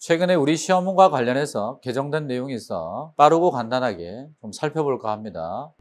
최근에 우리 시험과 관련해서 개정된 내용이 있어 빠르고 간단하게 좀 살펴볼까 합니다.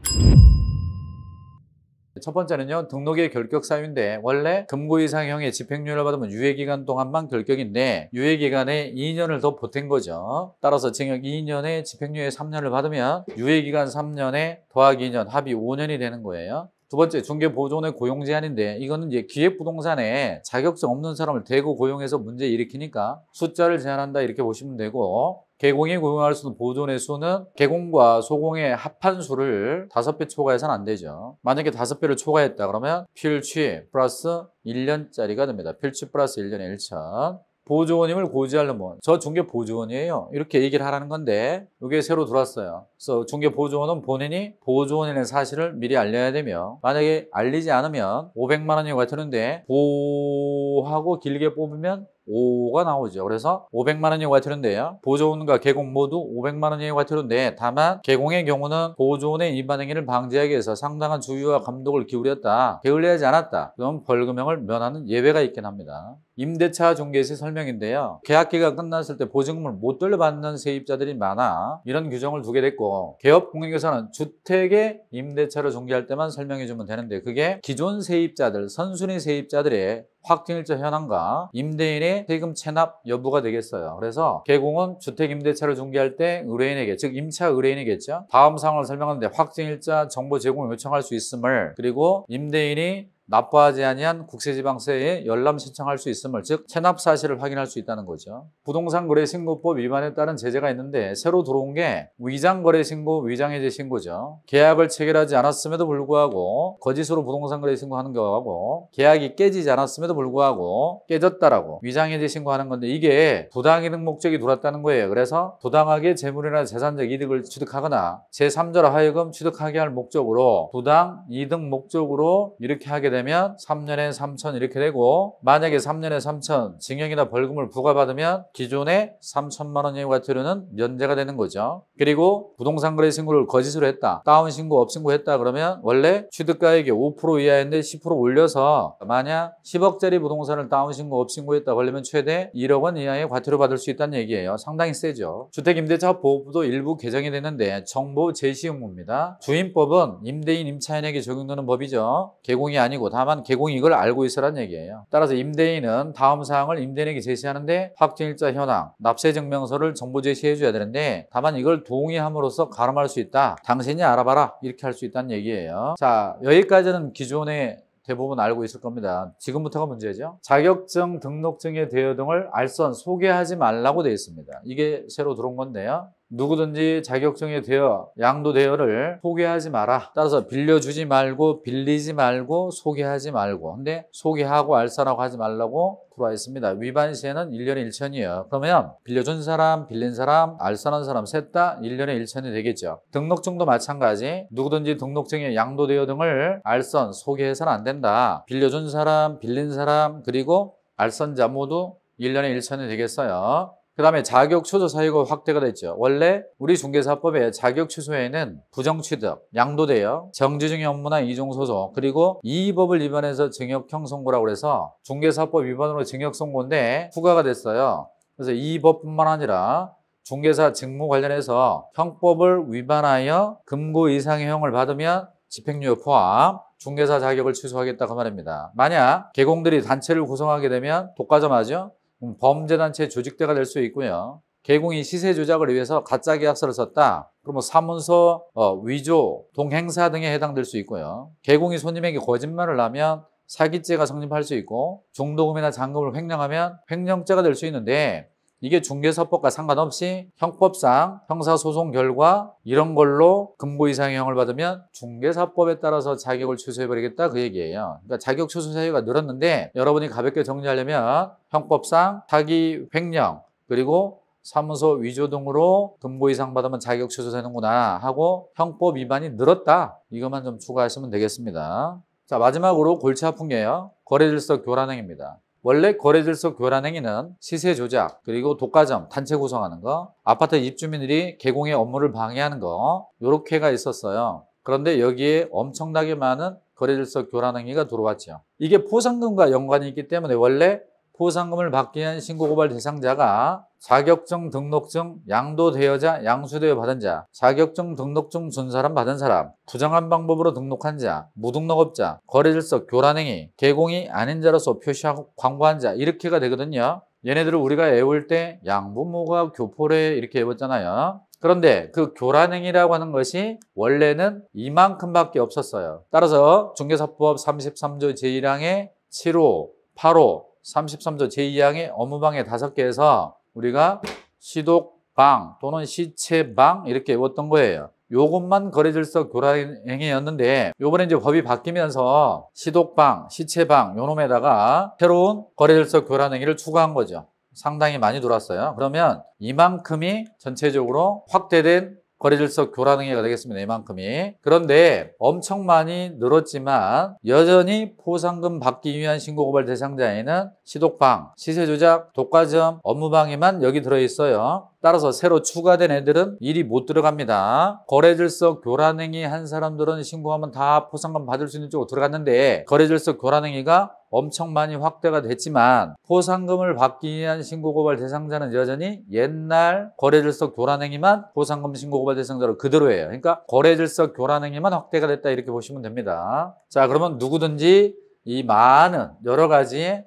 첫 번째는요, 등록의 결격 사유인데 원래 금고 이상형의 집행유예를 받으면 유예기간 동안만 결격인데 유예기간에 2년을 더 보탠 거죠. 따라서 징역 2년에 집행유예 3년을 받으면 유예기간 3년에 더하기 2년 합이 5년이 되는 거예요. 두 번째, 중개보조원의 고용 제한인데 이거는 이제 기획부동산에 자격증 없는 사람을 대거 고용해서 문제 일으키니까 숫자를 제한한다 이렇게 보시면 되고, 개공이 고용할 수 있는 보조원의 수는 개공과 소공의 합한 수를 5배 초과해서는 안 되죠. 만약에 5배를 초과했다 그러면 필취 플러스 1년짜리가 됩니다. 필취 플러스 1년에 1천. 보조원임을 고지하려면 저 중개 보조원이에요 이렇게 얘기를 하라는 건데 이게 새로 들어왔어요. 그래서 중개 보조원은 본인이 보조원이라는 사실을 미리 알려야 되며, 만약에 알리지 않으면 500만 원이 과태료인데 보하고 길게 뽑으면 5가 나오죠. 그래서 500만 원이 과태료인데요, 보조원과 개공 모두 500만 원이 과태료인데, 다만 개공의 경우는 보조원의 위반 행위를 방지하기 위해서 상당한 주의와 감독을 기울였다, 게을리하지 않았다, 그럼 벌금형을 면하는 예외가 있긴 합니다. 임대차 중개시 설명인데요, 계약기가 끝났을 때 보증금을 못 돌려받는 세입자들이 많아 이런 규정을 두게 됐고, 개업공인에서는 주택의 임대차를 중개할 때만 설명해 주면 되는데 그게 기존 세입자들, 선순위 세입자들의 확정일자 현황과 임대인의 세금 체납 여부가 되겠어요. 그래서 개공은 주택 임대차를 중개할 때 의뢰인에게, 즉 임차 의뢰인이겠죠, 다음 사항을 설명하는데 확정일자 정보 제공을 요청할 수 있음을, 그리고 임대인이 납부하지 아니한 국세지방세에 열람 신청할 수 있음을, 즉 체납 사실을 확인할 수 있다는 거죠. 부동산거래신고법 위반에 따른 제재가 있는데 새로 들어온 게 위장거래신고, 위장해제 신고죠. 계약을 체결하지 않았음에도 불구하고 거짓으로 부동산거래 신고하는 경우하고, 계약이 깨지지 않았음에도 불구하고 깨졌다라고 위장해제 신고하는 건데 이게 부당이득 목적이 들어왔다는 거예요. 그래서 부당하게 재물이나 재산적 이득을 취득하거나 제3자로 하여금 취득하게 할 목적으로 부당 이득 목적으로 이렇게 하게 되면 3년에 3천 이렇게 되고, 만약에 3년에 3천 징역이나 벌금을 부과받으면 기존의 3천만 원 이하 과태료는 면제가 되는 거죠. 그리고 부동산 거래 신고를 거짓으로 했다, 다운 신고, 업 신고했다 그러면 원래 취득가액의 5% 이하인데 10% 올려서, 만약 10억짜리 부동산을 다운 신고, 업 신고했다 걸리면 최대 1억 원 이하의 과태료 받을 수 있다는 얘기예요. 상당히 세죠. 주택임대차 보호법도 일부 개정이 되는데 정보 제시 의무입니다. 주임법은 임대인, 임차인에게 적용되는 법이죠. 개공이 아니고, 다만 개공이 이걸 알고 있으라는 얘기예요. 따라서 임대인은 다음 사항을 임대인에게 제시하는데 확정일자 현황, 납세증명서를 정보 제시해 줘야 되는데, 다만 이걸 동의함으로써 가름할 수 있다, 당신이 알아봐라 이렇게 할 수 있다는 얘기예요. 자, 여기까지는 기존에 대부분 알고 있을 겁니다. 지금부터가 문제죠. 자격증, 등록증의 대여 등을 알선 소개하지 말라고 되어 있습니다. 이게 새로 들어온 건데요, 누구든지 자격증의 대여, 양도 대여를 소개하지 마라. 따라서 빌려주지 말고, 빌리지 말고, 소개하지 말고. 근데 소개하고 알선하고 하지 말라고 들어와 있습니다. 위반 시에는 1년에 1천이에요. 그러면 빌려준 사람, 빌린 사람, 알선한 사람 셋 다 1년에 1천이 되겠죠. 등록증도 마찬가지. 누구든지 등록증의 양도 대여 등을 알선, 소개해서는 안 된다. 빌려준 사람, 빌린 사람, 그리고 알선자 모두 1년에 1천이 되겠어요. 그 다음에 자격 취소 사유가 확대가 됐죠. 원래 우리 중개사법에 자격 취소에는 부정취득, 양도대여, 정지중의 업무나 이중소송, 그리고 이 법을 위반해서 징역형 선고라고 해서 중개사법 위반으로 징역 선고인데 후가가 됐어요. 그래서 이 법뿐만 아니라 중개사 직무 관련해서 형법을 위반하여 금고 이상의 형을 받으면 집행유예 포함, 중개사 자격을 취소하겠다 그 말입니다. 만약 개공들이 단체를 구성하게 되면 독과점하죠. 범죄단체 조직대가 될 수 있고요. 개공이 시세 조작을 위해서 가짜 계약서를 썼다, 그러면 사문서 위조, 동행사 등에 해당될 수 있고요. 개공이 손님에게 거짓말을 하면 사기죄가 성립할 수 있고, 중도금이나 잔금을 횡령하면 횡령죄가 될 수 있는데, 이게 중개사법과 상관없이 형법상 형사소송 결과 이런 걸로 금고 이상의 형을 받으면 중개사법에 따라서 자격을 취소해버리겠다 그 얘기예요. 그러니까 자격 취소 사유가 늘었는데 여러분이 가볍게 정리하려면 형법상 사기, 횡령, 그리고 사무소 위조 등으로 금고 이상 받으면 자격 취소되는구나 하고 형법 위반이 늘었다, 이것만 좀 추가하시면 되겠습니다. 자, 마지막으로 골치 아픈 게요, 거래질서 교란행위입니다. 원래 거래질서 교란행위는 시세 조작, 그리고 독과점, 단체 구성하는 거, 아파트 입주민들이 개공의 업무를 방해하는 거, 요렇게가 있었어요. 그런데 여기에 엄청나게 많은 거래질서 교란행위가 들어왔죠. 이게 포상금과 연관이 있기 때문에 원래 포상금을 받기 위한 신고고발 대상자가 자격증, 등록증, 양도되어자, 양수되어 받은 자, 자격증, 등록증 준 사람, 받은 사람, 부정한 방법으로 등록한 자, 무등록업자, 거래질서 교란행위, 개공이 아닌 자로서 표시하고 광고한 자, 이렇게가 되거든요. 얘네들을 우리가 외울 때 양부모가 교포래 이렇게 외웠잖아요. 그런데 그 교란행위라고 하는 것이 원래는 이만큼밖에 없었어요. 따라서 중개사법 33조 제1항의 7호, 8호, 33조 제2항의 업무방해 5개에서 우리가 시독방 또는 시체방 이렇게 외웠던 거예요. 요것만 거래질서 교란행위였는데 요번에 이제 법이 바뀌면서 시독방, 시체방 요놈에다가 새로운 거래질서 교란행위를 추가한 거죠. 상당히 많이 들어왔어요. 그러면 이만큼이 전체적으로 확대된 거래질서 교란행위가 되겠습니다. 이만큼이. 그런데 엄청 많이 늘었지만 여전히 포상금 받기 위한 신고고발 대상자에는 시독방, 시세조작, 독과점, 업무방해만 여기 들어있어요. 따라서 새로 추가된 애들은 일이 못 들어갑니다. 거래질서 교란행위 한 사람들은 신고하면 다 포상금 받을 수 있는 쪽으로 들어갔는데 거래질서 교란행위가 엄청 많이 확대가 됐지만 포상금을 받기 위한 신고고발 대상자는 여전히 옛날 거래질서 교란행위만 포상금 신고고발 대상자로 그대로예요. 그러니까 거래질서 교란행위만 확대가 됐다 이렇게 보시면 됩니다. 자, 그러면 누구든지 이 많은 여러 가지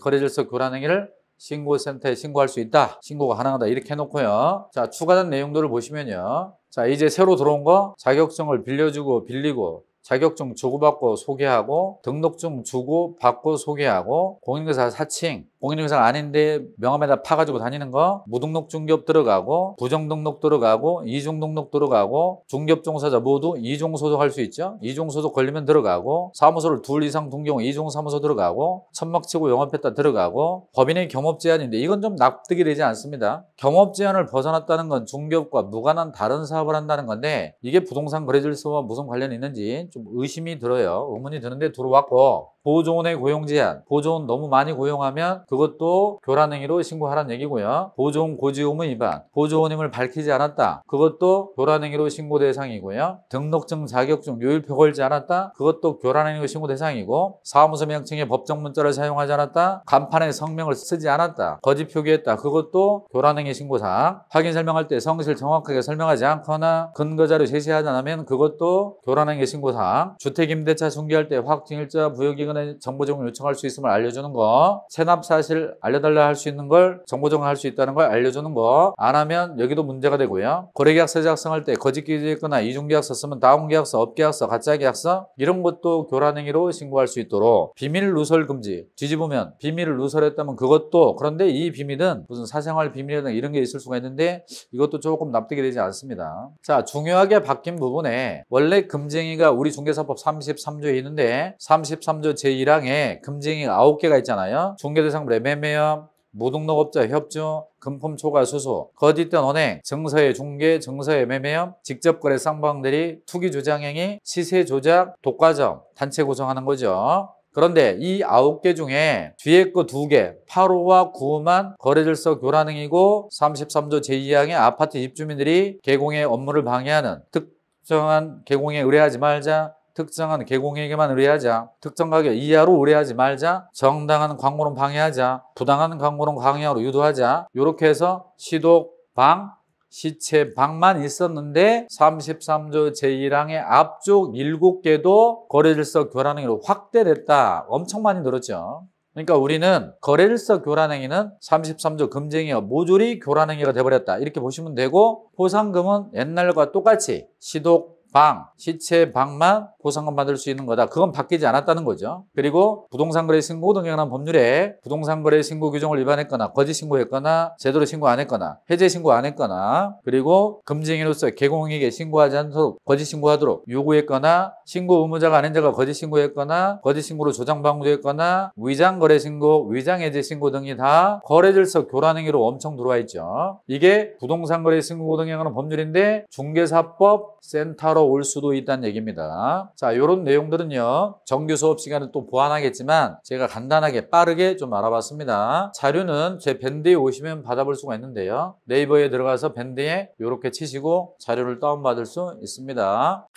거래질서 교란행위를 신고센터에 신고할 수 있다. 신고가 가능하다. 이렇게 해놓고요. 자, 추가된 내용들을 보시면요. 자, 이제 새로 들어온 거 자격증을 빌려주고 빌리고 자격증 주고받고 소개하고 등록증 주고 받고 소개하고 공인중개사 사칭 공인중개사가 아닌데 명함에다 파가지고 다니는 거 무등록 중개업 들어가고 부정등록 들어가고 이중등록 들어가고 중개업종사자 모두 이중소득할 수 있죠. 이중소득 걸리면 들어가고 사무소를 2 이상 둔 경우 이중사무소 들어가고 천막치고 영업했다 들어가고 법인의 경업제한인데 이건 좀 납득이 되지 않습니다. 경업제한을 벗어났다는 건 중개업과 무관한 다른 사업을 한다는 건데 이게 부동산 거래질서와 무슨 관련이 있는지 좀 의심이 들어요. 의문이 드는데 들어왔고 보조원의 고용제한, 보조원 너무 많이 고용하면 그것도 교란행위로 신고하라는 얘기고요. 보조원 고지의무 위반, 보조원임을 밝히지 않았다. 그것도 교란행위로 신고 대상이고요. 등록증, 자격증, 요일표 걸지 않았다. 그것도 교란행위로 신고 대상이고 사무소 명칭에 법정 문자를 사용하지 않았다. 간판에 성명을 쓰지 않았다. 거짓 표기했다. 그것도 교란행위 신고사항. 확인 설명할 때 성실 정확하게 설명하지 않거나 근거자료 제시하지 않으면 그것도 교란행위 신고사항. 주택임대차 중개할 때 확증일자 부여기간 정보 제공을 요청할 수 있음을 알려주는 거, 체납 사실 알려달라 할 수 있는 걸 정보 제공할 수 있다는 걸 알려주는 거, 안 하면 여기도 문제가 되고요. 거래계약서 작성할 때 거짓 기재했거나 이중계약서 쓰면 다운계약서, 업계약서, 가짜계약서 이런 것도 교란행위로 신고할 수 있도록 비밀 누설 금지. 뒤집으면 비밀을 누설했다면 그것도 그런데 이 비밀은 무슨 사생활 비밀이나 이런 게 있을 수가 있는데 이것도 조금 납득이 되지 않습니다. 자, 중요하게 바뀐 부분에 원래 금쟁이가 우리 중개사법 33조에 있는데 33조 제1항에 금쟁이가 9개가 있잖아요. 중개대상물의 매매업, 무등록업자 협조, 금품 초과 수수, 거짓된 언행, 증서의 중개, 증서의 매매업, 직접거래 쌍방대리, 투기 조장행위, 시세 조작, 독과점, 단체 구성하는 거죠. 그런데 이 9개 중에 뒤에 거 2개, 8호와 9호만 거래질서 교란행위고 33조 제2항의 아파트 입주민들이 개공의 업무를 방해하는 특정한 개공에 의뢰하지 말자, 특정한 개공에게만 의뢰하자, 특정 가격 이하로 의뢰하지 말자, 정당한 광고는 방해하자, 부당한 광고는 강요하로 유도하자 이렇게 해서 시독, 방, 시체, 방만 있었는데 33조 제1항의 앞쪽 7개도 거래질서 교란행위로 확대됐다. 엄청 많이 늘었죠. 그러니까 우리는 거래질서 교란행위는 33조 금쟁이와 모조리 교란행위가 돼버렸다. 이렇게 보시면 되고 포상금은 옛날과 똑같이 시독, 방, 시체, 방만 보상금 받을 수 있는 거다. 그건 바뀌지 않았다는 거죠. 그리고 부동산거래 신고 등에 관한 법률에 부동산거래 신고 규정을 위반했거나 거짓 신고했거나 제대로 신고 안 했거나 해제 신고 안 했거나 그리고 금증인으로서 개공에게 신고하지 않도록 거짓 신고하도록 요구했거나 신고 의무자가 아닌 자가 거짓 신고했거나 거짓 신고로 조장 방조했거나 위장 거래 신고, 위장 해제 신고 등이 다 거래질서 교란행위로 엄청 들어와 있죠. 이게 부동산거래 신고 등에 관한 법률인데 중개사법 센터로 올 수도 있다는 얘기입니다. 자, 이런 내용들은요 정규 수업 시간에 또 보완하겠지만 제가 간단하게 빠르게 좀 알아봤습니다. 자료는 제 밴드에 오시면 받아볼 수가 있는데요. 네이버에 들어가서 밴드에 이렇게 치시고 자료를 다운받을 수 있습니다.